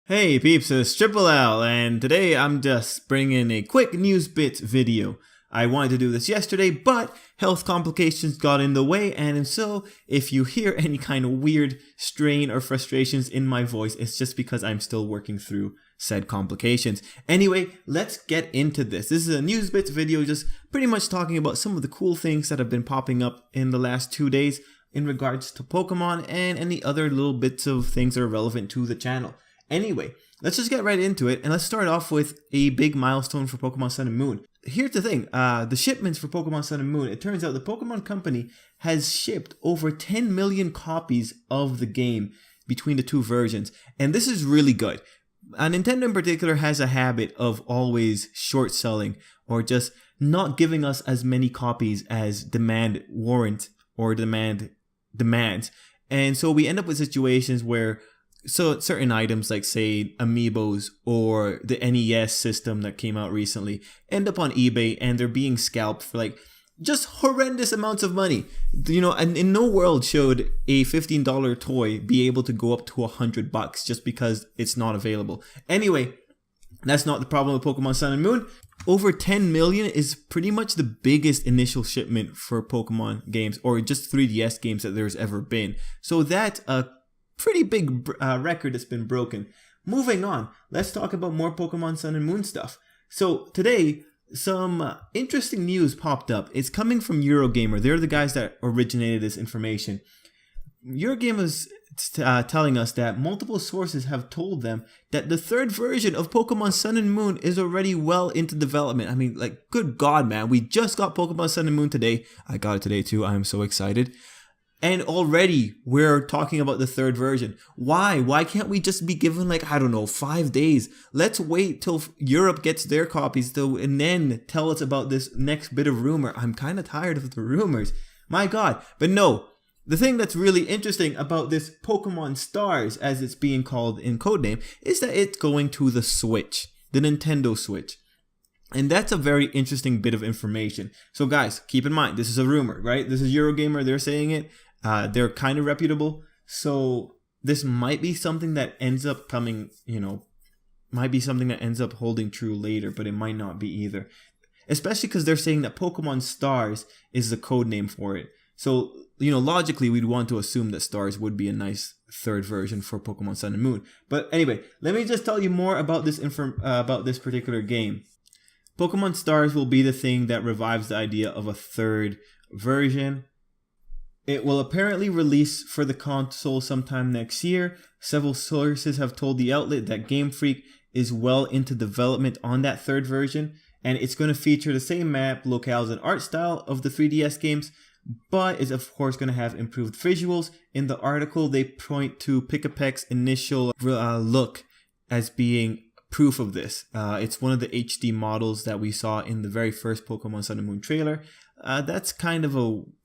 Hey peeps, it's Tripl-L, and today I'm just bringing a quick news bits video. I wanted to do this yesterday, but health complications got in the way, and so if you hear any kind of weird strain or frustrations in my voice, it's just because I'm still working through said complications. Anyway, let's get into this. This is a news bits video just pretty much talking about some of the cool things that have been popping up in the last 2 days in regards to Pokemon and any other little bits of things that are relevant to the channel. Anyway, let's just get right into it, and let's start off with a big milestone for Pokemon Sun and Moon. Here's the thing, the shipments for Pokemon Sun and Moon, it turns out the Pokemon Company has shipped over 10 million copies of the game between the two versions, and this is really good. Nintendo in particular has a habit of always short selling, or just not giving us as many copies as demand warrant or demand demands, and so we end up with situations where certain items like say amiibos or the NES system that came out recently end up on eBay and they're being scalped for like just horrendous amounts of money. You know, and in no world should a $15 toy be able to go up to $100 just because it's not available. Anyway, that's not the problem with Pokemon Sun and Moon. Over 10 million is pretty much the biggest initial shipment for Pokemon games or just 3DS games that there's ever been. So that's a pretty big record that's been broken. Moving on, let's talk about more Pokemon Sun and Moon stuff. So today, some interesting news popped up. It's coming from Eurogamer. They're the guys that originated this information. Eurogamer is telling us that multiple sources have told them that the third version of Pokemon Sun and Moon is already well into development. I mean, like, good God, man. We just got Pokemon Sun and Moon today. I got it today too. I'm so excited. And already we're talking about the third version. Why? Why can't we just be given like, I don't know, 5 days? Let's wait till Europe gets their copies though, and then tell us about this next bit of rumor. I'm kind of tired of the rumors. My God. But no, the thing that's really interesting about this Pokemon Stars, as it's being called in codename, is that it's going to the Switch, the Nintendo Switch. And that's a very interesting bit of information. So guys, keep in mind, this is a rumor, right? This is Eurogamer, they're saying it. They're kind of reputable, so this might be something that ends up coming, might be something that ends up holding true later, but it might not be either. Especially because they're saying that Pokemon Stars is the code name for it. So, logically, we'd want to assume that Stars would be a nice third version for Pokemon Sun and Moon. But anyway, let me just tell you more about this about this particular game. Pokemon Stars will be the thing that revives the idea of a third version. It will apparently release for the console sometime next year. Several sources have told the outlet that Game Freak is well into development on that third version, and it's going to feature the same map, locales, and art style of the 3DS games, but is of course going to have improved visuals. In the article, they point to Pikapek's initial look as being proof of this. It's one of the HD models that we saw in the very first Pokemon Sun and Moon trailer. That's kind of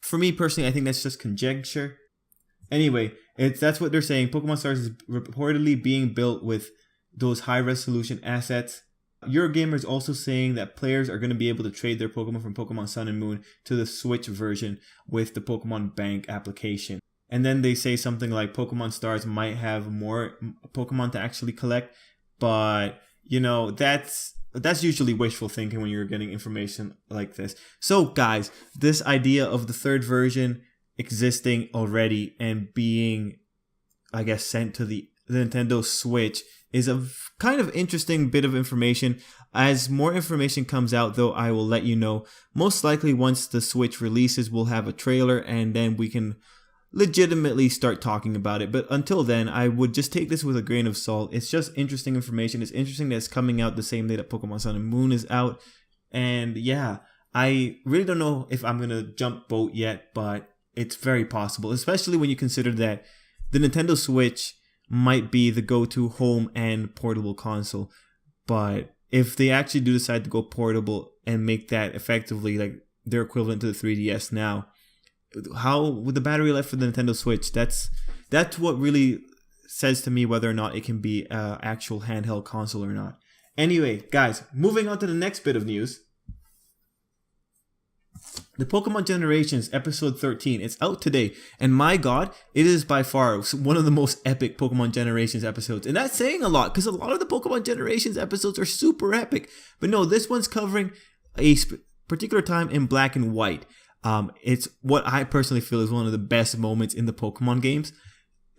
for me personally, I think that's just conjecture. Anyway, that's what they're saying. Pokemon Stars is reportedly being built with those high resolution assets. Eurogamer is also saying that players are going to be able to trade their Pokemon from Pokemon Sun and Moon to the Switch version with the Pokemon Bank application. And then they say something like Pokemon Stars might have more Pokemon to actually collect, but that's usually wishful thinking when you're getting information like this. So guys, this idea of the third version existing already and being, I guess, sent to the Nintendo Switch is a kind of interesting bit of information. As more information comes out though, I will let you know. Most likely once the Switch releases, we'll have a trailer and then we can legitimately start talking about it. But until then, I would just take this with a grain of salt. It's just interesting information. It's interesting that it's coming out the same day that Pokemon Sun and Moon is out. And yeah, I really don't know if I'm going to jump boat yet, but it's very possible, especially when you consider that the Nintendo Switch might be the go-to home and portable console. But if they actually do decide to go portable and make that effectively like their equivalent to the 3DS now, how with the battery life for the Nintendo Switch, that's what really says to me whether or not it can be an actual handheld console or not. Anyway, guys, moving on to the next bit of news. The Pokemon Generations episode 13, it's out today, and my god, it is by far one of the most epic Pokemon Generations episodes. And that's saying a lot, because a lot of the Pokemon Generations episodes are super epic. But no, this one's covering a particular time in black and white. It's what I personally feel is one of the best moments in the Pokemon games.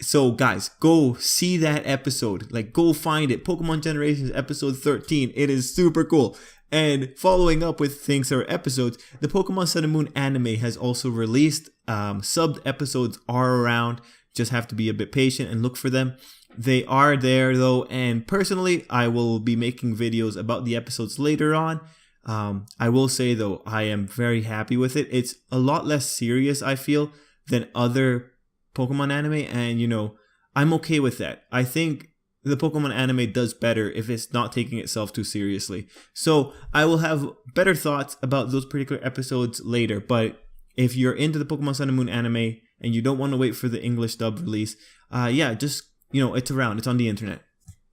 So guys, go see that episode. Like, go find it. Pokemon Generations episode 13. It is super cool. And following up with things that are episodes, the Pokemon Sun and Moon anime has also released. Subbed episodes are around. Just have to be a bit patient and look for them. They are there though, and personally, I will be making videos about the episodes later on. I will say though, I am very happy with it. It's a lot less serious, I feel, than other Pokemon anime, and you know, I'm okay with that. I think the Pokemon anime does better if it's not taking itself too seriously. So I will have better thoughts about those particular episodes later, but if you're into the Pokemon Sun and Moon anime and you don't want to wait for the English dub release, yeah, just, you know, it's around, it's on the internet.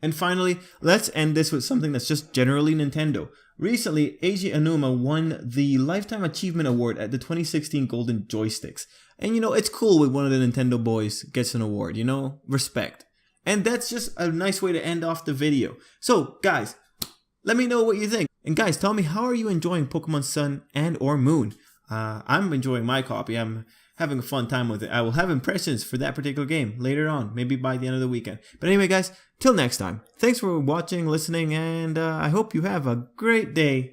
And finally, let's end this with something that's just generally Nintendo. Recently, Eiji Aonuma won the Lifetime Achievement Award at the 2016 Golden Joysticks. And you know, it's cool when one of the Nintendo boys gets an award, you know, respect. And that's just a nice way to end off the video. So guys, let me know what you think. And guys, tell me, how are you enjoying Pokemon Sun and or Moon? I'm enjoying my copy. I'm having a fun time with it. I will have impressions for that particular game later on, maybe by the end of the weekend. But anyway guys, till next time, thanks for watching, listening, and I hope you have a great day.